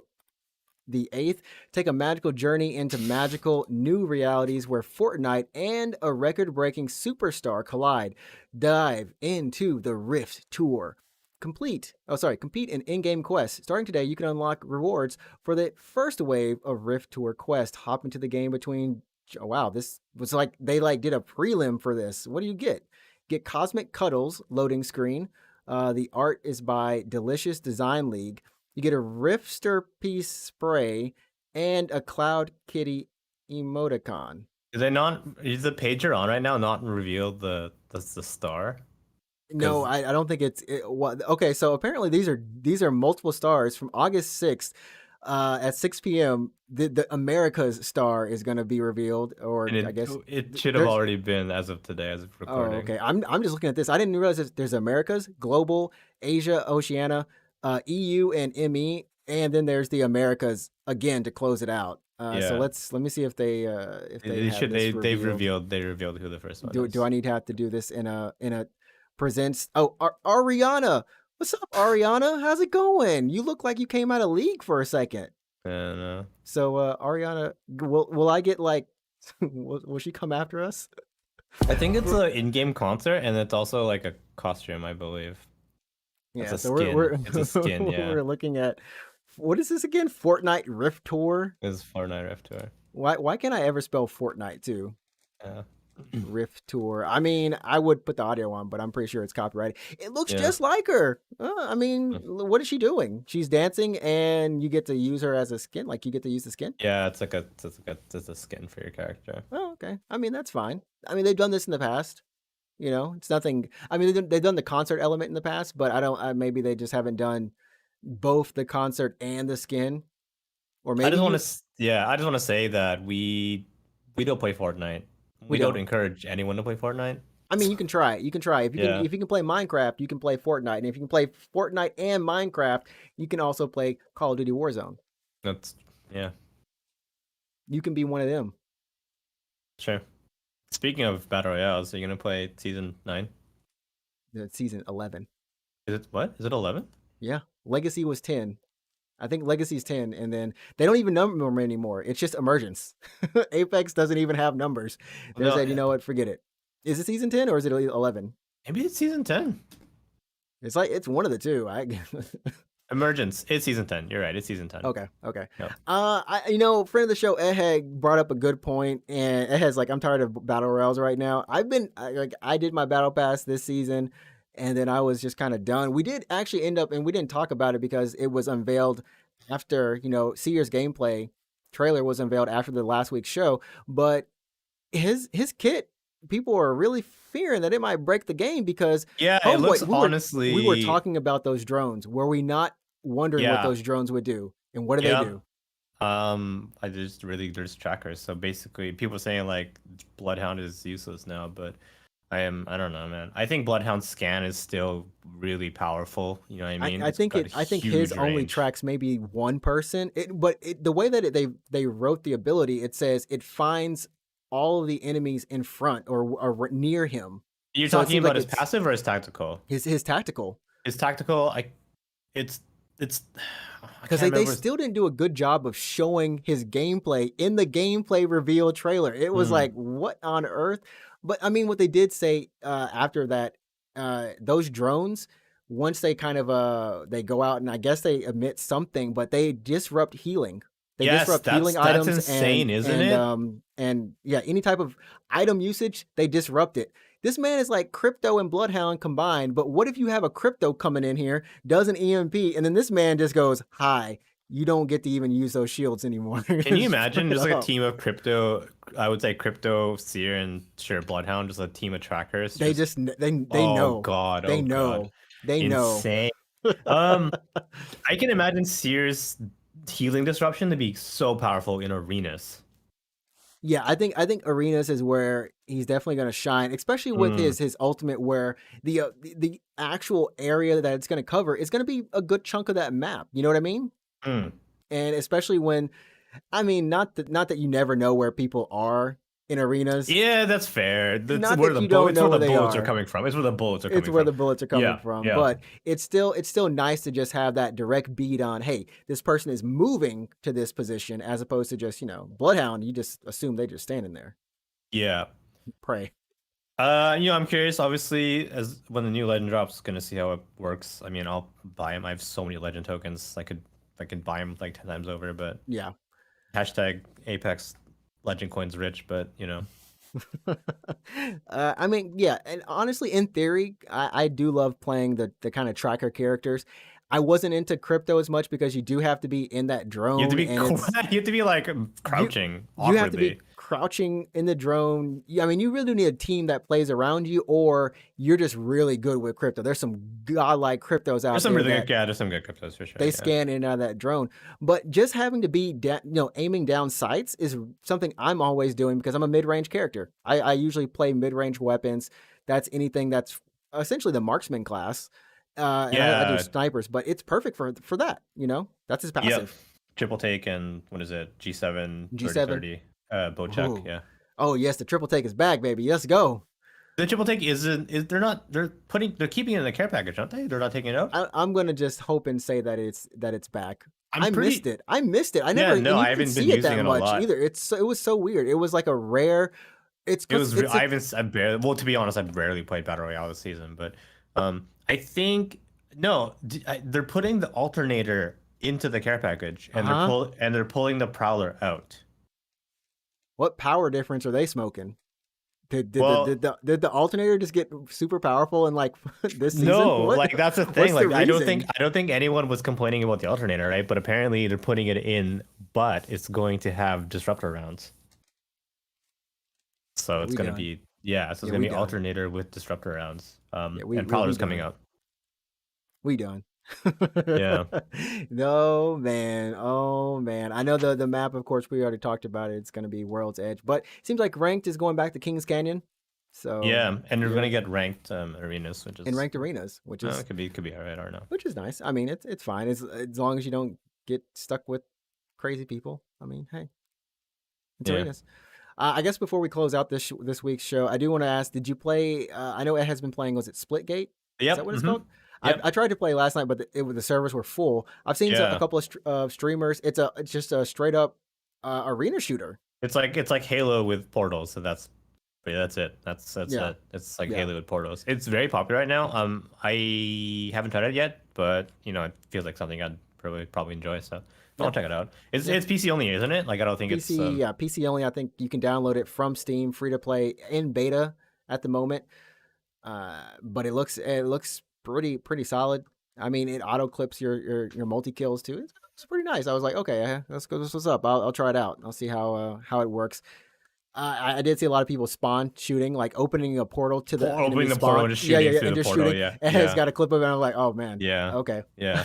the 8th, take a magical journey into magical new realities where Fortnite and a record-breaking superstar collide. Dive into the Rift Tour. Compete in in-game quests. Starting today, you can unlock rewards for the first wave of Rift Tour quest. Hop into the game between. Oh, wow, this was like they did a prelim for this. What do you get? Get Cosmic Cuddles loading screen. The art is by Delicious Design League. You get a Rifster piece spray and a Cloud Kitty emoticon. Is the page you're on right now not reveal the star? No, I don't think it's okay. So apparently these are multiple stars from August 6th. At 6 p.m., the America's star is going to be revealed, or I guess it should have already been as of today, as of recording. Oh, okay. I'm just looking at this. I didn't realize there's Americas, Global, Asia, Oceania, EU, and ME, and then there's the Americas again to close it out. So let me see if they they've revealed who the first one is. Do I need to have to do this in a presents? Oh, Ariana. What's up, Ariana? How's it going? You look like you came out of League for a second. I don't know. So, Ariana, will I get like Will she come after us? I think it's an in-game concert, and it's also like a costume, I believe. It's Yeah, a so skin. It's a skin, yeah. we're looking at what is this again? Fortnite Rift Tour. It's Fortnite Rift Tour. Why can't I ever spell Fortnite too? Yeah. Rift Tour. I mean, I would put the audio on, but I'm pretty sure it's copyrighted. It looks Yeah. just like her. I mean, what is she doing? She's dancing, and you get to use her as a skin. Like you get to use the skin. Yeah, it's a skin for your character. Oh, okay. I mean, that's fine. I mean, they've done this in the past. You know, it's nothing. I mean, they've done the concert element in the past, but I don't. Maybe they just haven't done both the concert and the skin, or I just maybe want to, yeah, I just want to say that we don't play Fortnite. We don't don't. encourage anyone to play Fortnite. I mean, you can try it. You can try. Yeah. If you can play Minecraft, you can play Fortnite, and if you can play Fortnite and Minecraft, you can also play Call of Duty Warzone. That's yeah, You can be one of them. sure. Speaking of battle royales, are you gonna play season 9? That's season 11. Is it what? Is it 11? Yeah, Legacy was 10. I think Legacy's 10, and then they don't even number them anymore. It's just Emergence. Apex doesn't even have numbers. They No, said, you know what, forget it. Is it season 10 or is it 11? maybe it's season 10. It's like it's one of the two. Emergence. It's season 10. You're right. It's season 10. Okay. Yep. Friend of the show, Eheg brought up a good point, and Eheg's like, I'm tired of battle royales right now. I did my battle pass this season, and then I was just kind of done. We did actually end up, and we didn't talk about it because it was unveiled after, Seer's gameplay trailer was unveiled after the last week's show, but his kit, people are really fearing that it might break the game because Yeah, it looks honestly. we were talking about those drones. Were we not wondering what those drones would do, and what do they do? There's trackers. So basically, people are saying like Bloodhound is useless now, but I don't know, man. I think Bloodhound's scan is still really powerful. You know what I mean? I think his only tracks maybe one person. The way that they wrote the ability, it says it finds all of the enemies in front or near him. You're talking about his passive or his tactical? His tactical. His tactical, it's because they still didn't do a good job of showing his gameplay in the gameplay reveal trailer. It was like, what on earth? But I mean, what they did say after that, those drones, once they kind of they go out and I guess they emit something, but they disrupt healing. They disrupt healing items. That's insane, isn't it? And yeah, any type of item usage, they disrupt it. This man is like Crypto and Bloodhound combined, but what if you have a Crypto coming in here, does an EMP, and then this man just goes, hi, you don't get to even use those shields anymore. Can you imagine just like a team of Crypto, I would say Crypto, Seer, and sure, Bloodhound, just a team of trackers? They know. God. They know. God. They know. Insane. I can imagine Seer's healing disruption to be so powerful in arenas. Yeah, I think arenas is where he's definitely going to shine, especially with his ultimate, where the actual area that it's going to cover is going to be a good chunk of that map. You know what I mean? And especially when, I mean, not that you never know where people are in arenas. Yeah, that's fair. Not where the bullets are coming from. It's where the bullets are coming from. It's where the bullets are coming from. Yeah. But it's still nice to just have that direct beat on, hey, this person is moving to this position, as opposed to just, Bloodhound, you just assume they're just standing there. Yeah. Pray. I'm curious, obviously, as when the new legend drops, gonna see how it works. I mean, I'll buy them. I have so many legend tokens. I could buy them like 10 times over, but yeah. Hashtag Apex legend coins rich, but I mean, yeah, and honestly, in theory, I do love playing the kind of tracker characters. I wasn't into Crypto as much because you do have to be in that drone. You have to be like crouching. You have to be crouching in the drone. I mean, you really do need a team that plays around you, or you're just really good with Crypto. There's some godlike Cryptos out there. There's some good Cryptos for sure. They scan in and out of that drone, but just having to be, aiming down sights is something I'm always doing because I'm a mid-range character. I usually play mid-range weapons. That's anything that's essentially the marksman class. And I do snipers, but it's perfect for that. That's his passive. Yep. Triple take and what is it? G7, 30, bow check. Ooh. Yeah. Oh yes, the triple take is back, baby. Let's go. The triple take they're keeping it in the care package, aren't they? They're not taking it out. I'm gonna just hope and say that it's back. I missed it. I missed it. I never, and no, you I didn't haven't been see it using that it a much lot. either. It was so weird. It was like a rare. It's It because was. it's I a, haven't. I barely. Well, to be honest, I've rarely played Battle Royale this season. But I think no, they're putting the alternator into the care package, and huh. they're pulling the Prowler out. What power difference are they smoking? Well, Did the alternator just get super powerful in like this season? no, like that's the thing. What's the Like reason? I don't think anyone was complaining about the alternator, right? But apparently they're putting it in, but it's going to have disruptor rounds. So Yeah, it's we gonna done. be yeah, so it's Yeah, gonna we be done. alternator with disruptor rounds. Yeah, And we Prowler's coming done. out. We done. Yeah. No man. Oh man. I know the map. Of course, we already talked about it. It's gonna be World's Edge, but it seems like ranked is going back to Kings Canyon. So Yeah, and they're gonna you're get ranked arenas, which in is ranked arenas, could be alright. I don't know. which is nice. I mean, it's fine as long as you don't get stuck with crazy people. I mean, hey, it's Yeah. arenas. I guess before we close out this week's show, I do want to ask: did you play? I know Ed has been playing. Was it Splitgate? Is that Yep. what it's called? I Yep. tried to play last night, but the servers were full. I've seen a Yeah. couple of streamers. It's just a straight up arena shooter. It's like Halo with portals, so that's it. That's Yeah, it. It's like yeah, Halo with portals. It's very popular right now. I haven't tried it yet, but it feels like something I'd probably enjoy. So yeah, I'll check it out. It's yeah. PC only, isn't it? Like I don't think it's PC, yeah, PC only. I think you can download it from Steam, free to play in beta at the moment. But it looks pretty solid. I mean, it auto clips your multi kills too. It's pretty nice. I was like, okay, let's go. This was up. I'll try it out. I'll see how it works. I did see a lot of people spawn shooting, like opening a portal to the enemy opening the spawn. portal and just shooting yeah, through and the just portal. shooting. Yeah, And it's got a clip of it. And I'm like, oh man, yeah, okay. yeah.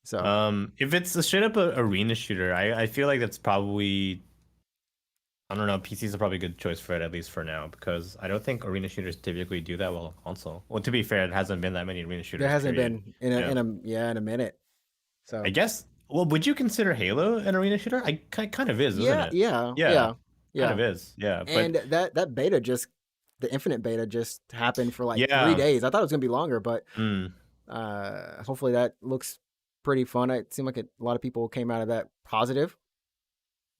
So If it's a straight up arena shooter, I feel like that's probably I don't know. PCs are probably a good choice for it, at least for now, because I don't think arena shooters typically do that well on console. Well, to be fair, it hasn't been that many arena shooters. there hasn't period. been in a minute. So I guess. Well, would you consider Halo an arena shooter? I kind of is, isn't yeah, it? yeah, Yeah, yeah, kind yeah. of is. Yeah, And but that beta the infinite beta just happened for like yeah. 3 days. I thought it was gonna be longer, but Mm. hopefully that looks pretty fun. It seemed like a lot of people came out of that positive,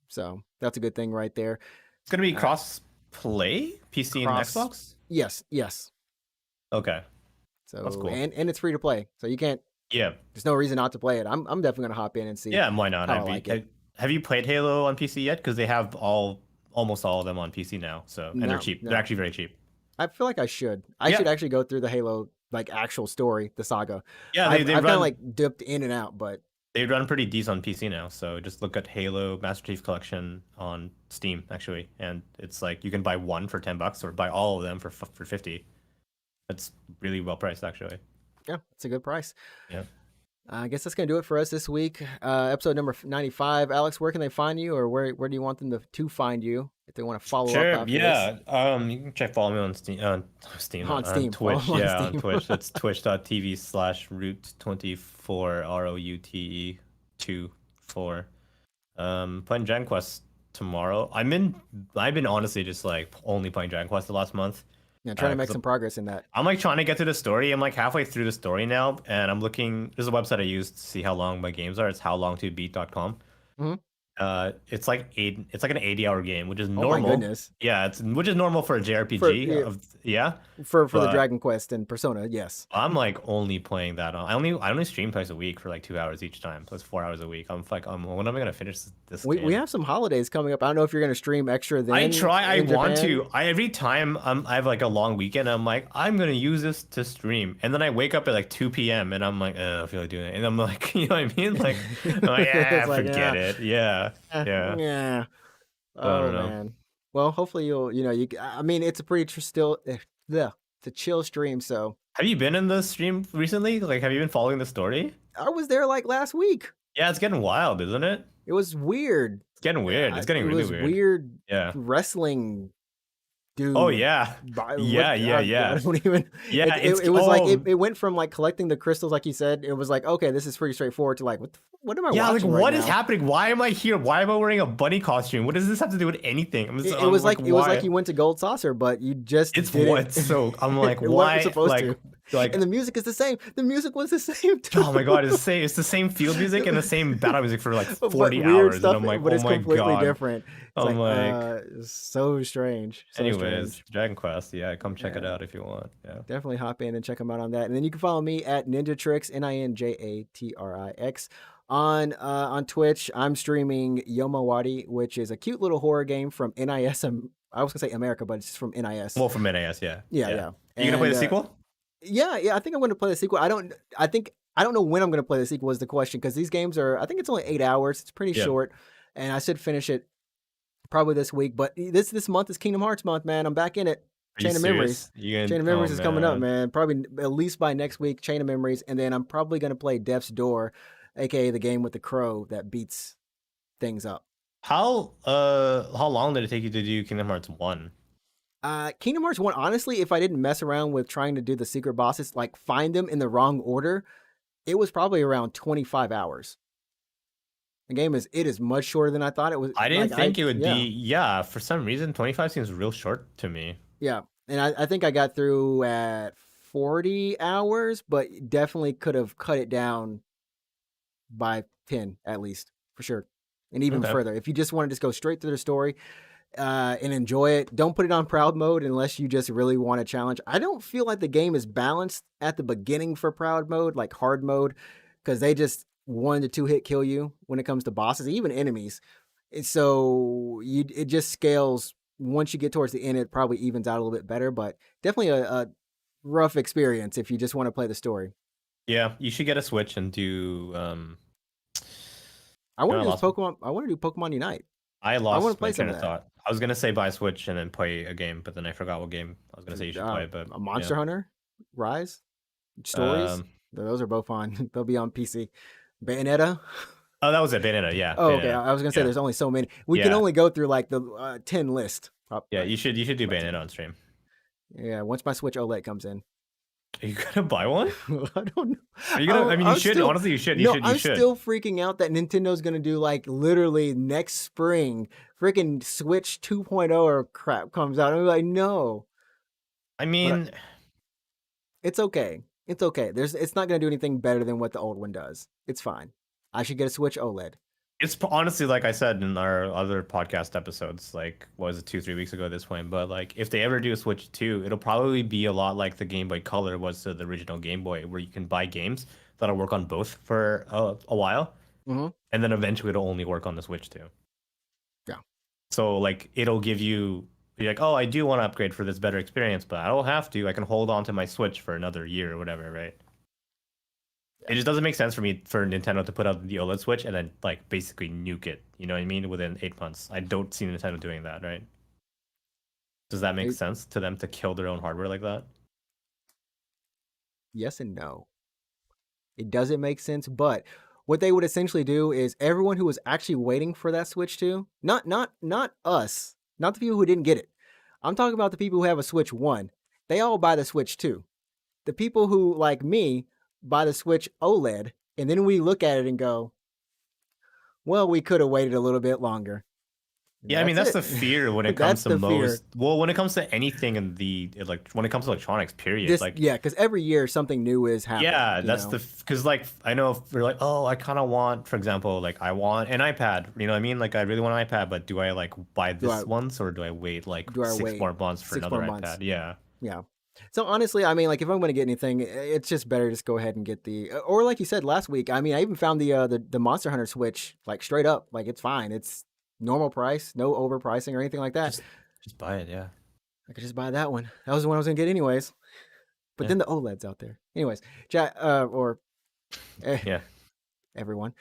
so that's a good thing right there. It's gonna be Uh, cross play, PC and cross, Xbox. yes. Okay, So that's cool. and it's free to play, so you can't. Yeah, There's no reason not to play it. I'm definitely gonna hop in and see yeah. Why not? how I like it. Have you played Halo on PC yet? Because they have almost all of them on PC now. So and they're No, cheap. They're no. actually very cheap. I feel like I should. I Yeah. should actually go through the Halo like actual story, the saga. Yeah, I've they kind of run like dipped in and out, but they run pretty decent on PC now. So just look at Halo Master Chief Collection on Steam actually, and it's like you can buy one for $10 or buy all of them for 50. That's really well priced actually. yeah, it's a good price. Yeah. I guess that's gonna do it for us this week. Episode number 95. Alex, where can they find you, or where do you want them to find you if they want to follow up Sure. after Yeah. this? You can follow me on Steam. On Steam. Twitch. Follow on Yeah, on Steam. Twitch. That's twitch.tv/root24 ROUTE24. Playing Dragon Quest tomorrow. I've been honestly just like only playing Dragon Quest the last month. Yeah, trying to make 'cause some progress in that. I'm like trying to get to the story. I'm like halfway through the story now, and I'm looking. There's a website I use to see how long my games are. It's howlongtobeat.com. Mhm. It's like an 80-hour game, which is Oh my normal. goodness. Yeah, which is normal for a JRPG. Yeah. Yeah, For the but Dragon Quest and Persona, yes. I'm like only playing that on. I only stream twice a week for like 2 hours each time, so it's 4 hours a week. I'm like, when am I gonna finish this game? We have some holidays coming up. I don't know if you're gonna stream extra then. I want Japan. to. Every time I have like a long weekend, I'm like, I'm gonna use this to stream, and then I wake up at like 2 p.m. and I'm like, I feel like doing it, and I'm like, you know what I mean? Like, I'm like yeah, It's like, forget it. Yeah, yeah. Yeah. I don't know. Man. Well, hopefully I mean, it's a pretty it's a chill stream. So Have you been in the stream recently? Like, have you been following the story? I was there like last week. Yeah, it's getting wild, isn't it? It was weird. It's getting weird. It's getting it really was weird. weird Yeah. wrestling dude. Oh yeah. Yeah. I don't even. Yeah. It was like it went from like collecting the crystals, like you said. It was like, okay, this is pretty straightforward, to like, what am I yeah, like watching right what is now? happening? Why am I here? Why am I wearing a bunny costume? What does this have to do with anything? It was like you went to Gold Saucer, but you just it's didn't. what so I'm like You weren't why supposed like to. Like, And the music is the same. The music was the same too. oh my god, it's the same field music and the same battle music for like But 40 weird hours, and stuff, I'm like, but oh it's my completely god. different. It's I'm like, like, it's so strange. So anyways, strange. Dragon Quest, yeah, come check it Yeah. out if you want. Yeah. Definitely hop in and check them out on that. And then you can follow me at Ninjatrix, Ninjatrix, on Twitch. I'm streaming Yomawati, which is a cute little horror game from NIS. I was gonna say America, but it's from NIS. Well, from NAS, yeah. Yeah. You gonna play the sequel? Yeah. I think I'm gonna play the sequel. I don't know when I'm gonna play the sequel is the question, because these games I think it's only 8 hours. It's pretty short, and I should finish it probably this week. But this month is Kingdom Hearts month, man. I'm back in it. Chain of Memories. Chain of Memories is coming up, man. Probably at least by next week. Chain of Memories, and then I'm probably gonna play Death's Door, aka the game with the crow that beats things up. How long did it take you to do Kingdom Hearts 1? Kingdom Hearts 1, honestly, if I didn't mess around with trying to do the secret bosses, like find them in the wrong order, it was probably around 25 hours. The game is much shorter than I thought it was. I didn't think it would be. Yeah, for some reason, 25 seems real short to me. Yeah, and I think I got through at 40 hours, but definitely could have cut it down by 10 at least, for sure, and even further. If you just want to just go straight through the story and enjoy it, don't put it on proud mode unless you just really want a challenge. I don't feel like the game is balanced at the beginning for proud mode, like hard mode, because they just 1 to 2 hit kill you when it comes to bosses, even enemies. And so it just scales. Once you get towards the end, it probably evens out a little bit better, but definitely a rough experience if you just want to play the story. Yeah, you should get a Switch and do. I want to do Pokemon. I want to do Pokemon Unite. I lost my train of thought. I was gonna say buy a Switch and then play a game, but then I forgot what game I was gonna say you should play. But a Monster Hunter Rise Stories. Those are both on. They'll be on PC. Bayonetta. Oh, that was it. Bayonetta. Yeah. Oh, okay. I was gonna say there's only so many. We can only go through like the 10 list. Yeah, you should do Bayonetta on stream. Yeah, once my Switch OLED comes in. Are you gonna buy one? I don't know. Are you gonna? I mean, you should. Honestly, you should. I'm still freaking out that Nintendo's gonna do like literally next spring, freaking Switch 2.0 or crap comes out. I'm like, no. I mean, it's okay. It's okay. It's not gonna do anything better than what the old one does. It's fine. I should get a Switch OLED. It's honestly, like I said in our other podcast episodes, like, what was it, 2-3 weeks ago at this point, but like if they ever do a Switch 2, it'll probably be a lot like the Game Boy Color was to the original Game Boy, where you can buy games that'll work on both for a while, and then eventually it'll only work on the Switch 2. Yeah. So like it'll give you, you're like, oh, I do want to upgrade for this better experience, but I don't have to. I can hold on to my Switch for another year or whatever, right? It just doesn't make sense for me for Nintendo to put out the OLED Switch and then like basically nuke it. You know what I mean? Within 8 months, I don't see Nintendo doing that, right? Does that make sense to them to kill their own hardware like that? Yes and no. It doesn't make sense, but what they would essentially do is everyone who was actually waiting for that Switch 2, not us, not the people who didn't get it. I'm talking about the people who have a Switch 1. They all buy the Switch 2. The people who, like me, buy the Switch OLED, and then we look at it and go, well, we could have waited a little bit longer. Yeah, I mean, that's the fear when it comes to most. Well, when it comes to anything in the, like, when it comes to electronics, period. Yeah, because every year something new is happening. Yeah, that's because, like, I know if we're like, oh, I kind of want, for example, like, I want an iPad. You know what I mean? Like, I really want an iPad, but do I, like, buy this once, or do I wait, like, 6 more months for another iPad? Yeah. Yeah. So honestly, I mean, like if I'm going to get anything, it's just better to just go ahead and get or like you said last week. I mean, I even found the Monster Hunter Switch like straight up, like it's fine. It's normal price, no overpricing or anything like that. Just buy it, yeah. I could just buy that one. That was the one I was going to get anyways. But then the OLED's out there. Anyways, chat everyone.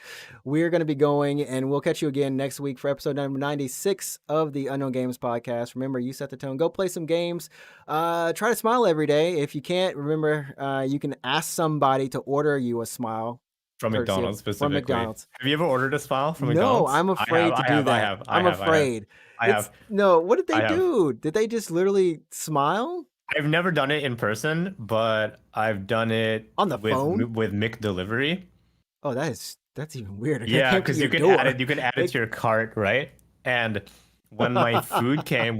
We're going to be going, and we'll catch you again next week for episode number 96 of the Unknown Games podcast. Remember, you set the tone. Go play some games. Try to smile every day. If you can't, remember, you can ask somebody to order you a smile. From McDonald's, specifically. From McDonald's. Have you ever ordered a smile from McDonald's? No, I'm afraid to do that. I'm afraid. I have. No, what did they do? Did they just literally smile? I've never done it in person, but I've done it on the phone with McDelivery. Oh, that's even weirder. Yeah, because you can add it. You can add it to your cart, right? And when my food came,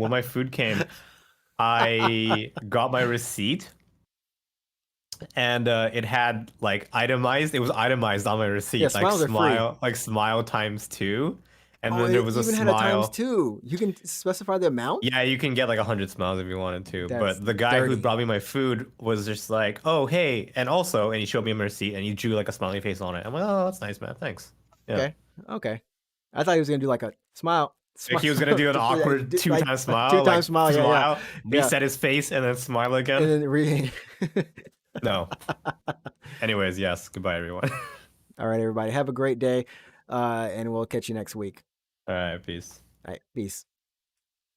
I got my receipt, and it had like itemized. It was itemized on my receipt, Yeah, smiles are free. like smile times 2, and Oh, then there it was a even had a times smile. 2. You can specify the amount? Yeah, you can get like 100 smiles if you wanted to. That's But the guy who dirty. brought me my food was just like, "Oh, hey," and also, and he showed me my receipt, and he drew like a smiley face on it. I'm like, "Oh, that's nice, man. Thanks." Yeah. Okay. Okay. I thought he was gonna do like a smile. Like Smile. he was gonna do an awkward two Like time a two smile, times like smile. Yeah, yeah, smile, yeah. reset his face, and then smile And again. then No. Anyways, yes. Goodbye, everyone. All right, everybody. Have a great day. And we'll catch you next week. All right, peace. All right. Peace.